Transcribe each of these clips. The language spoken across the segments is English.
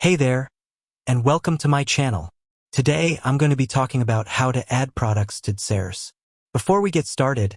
Hey there, and welcome to my channel. Today, I'm going to be talking about how to add products to DSers. Before we get started,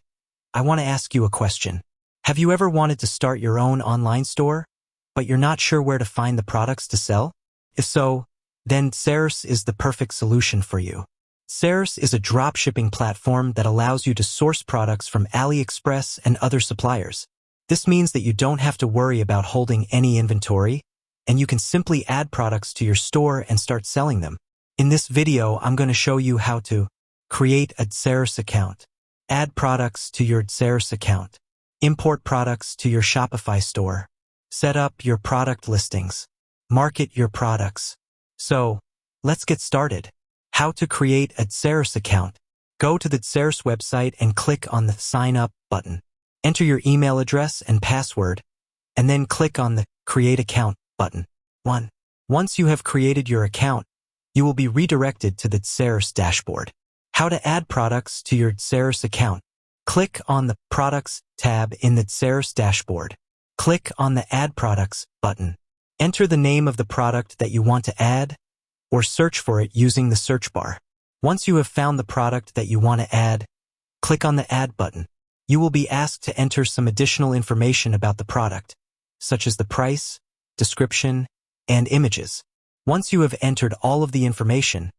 I want to ask you a question. Have you ever wanted to start your own online store, but you're not sure where to find the products to sell? If so, then DSers is the perfect solution for you. DSers is a dropshipping platform that allows you to source products from AliExpress and other suppliers. This means that you don't have to worry about holding any inventory, and you can simply add products to your store and start selling them. In this video, I'm going to show you how to create a DSers account, add products to your DSers account, import products to your Shopify store, set up your product listings, market your products. So, let's get started. How to create a DSers account. Go to the DSers website and click on the Sign Up button. Enter your email address and password, and then click on the Create Account button. 1. Once you have created your account, you will be redirected to the DSers dashboard. How to add products to your DSers account. Click on the Products tab in the DSers dashboard. Click on the Add Products button. Enter the name of the product that you want to add, or search for it using the search bar. Once you have found the product that you want to add, click on the Add button. You will be asked to enter some additional information about the product, such as the price, description, and images. Once you have entered all of the information,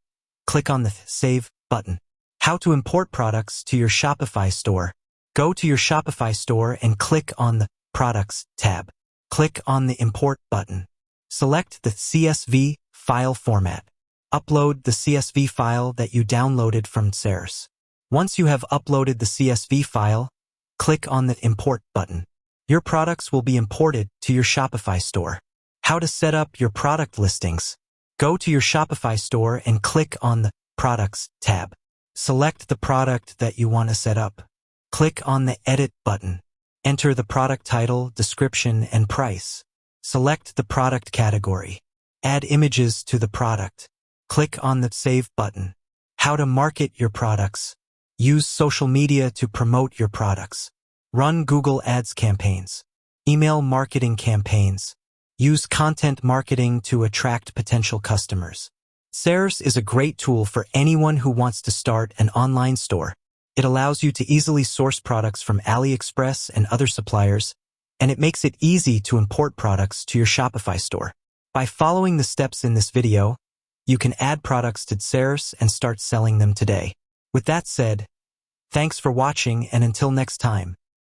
click on the Save button. How to import products to your Shopify store. Go to your Shopify store and click on the Products tab. Click on the Import button. Select the CSV file format. Upload the CSV file that you downloaded from DSers. Once you have uploaded the CSV file, click on the Import button. Your products will be imported to your Shopify store. How to set up your product listings. Go to your Shopify store and click on the Products tab. Select the product that you want to set up. Click on the Edit button. Enter the product title, description, and price. Select the product category. Add images to the product. Click on the Save button. How to market your products. Use social media to promote your products. Run Google Ads campaigns. Email marketing campaigns. Use content marketing to attract potential customers. DSers is a great tool for anyone who wants to start an online store. It allows you to easily source products from AliExpress and other suppliers, and it makes it easy to import products to your Shopify store. By following the steps in this video, you can add products to DSers and start selling them today. With that said, thanks for watching, and until next time.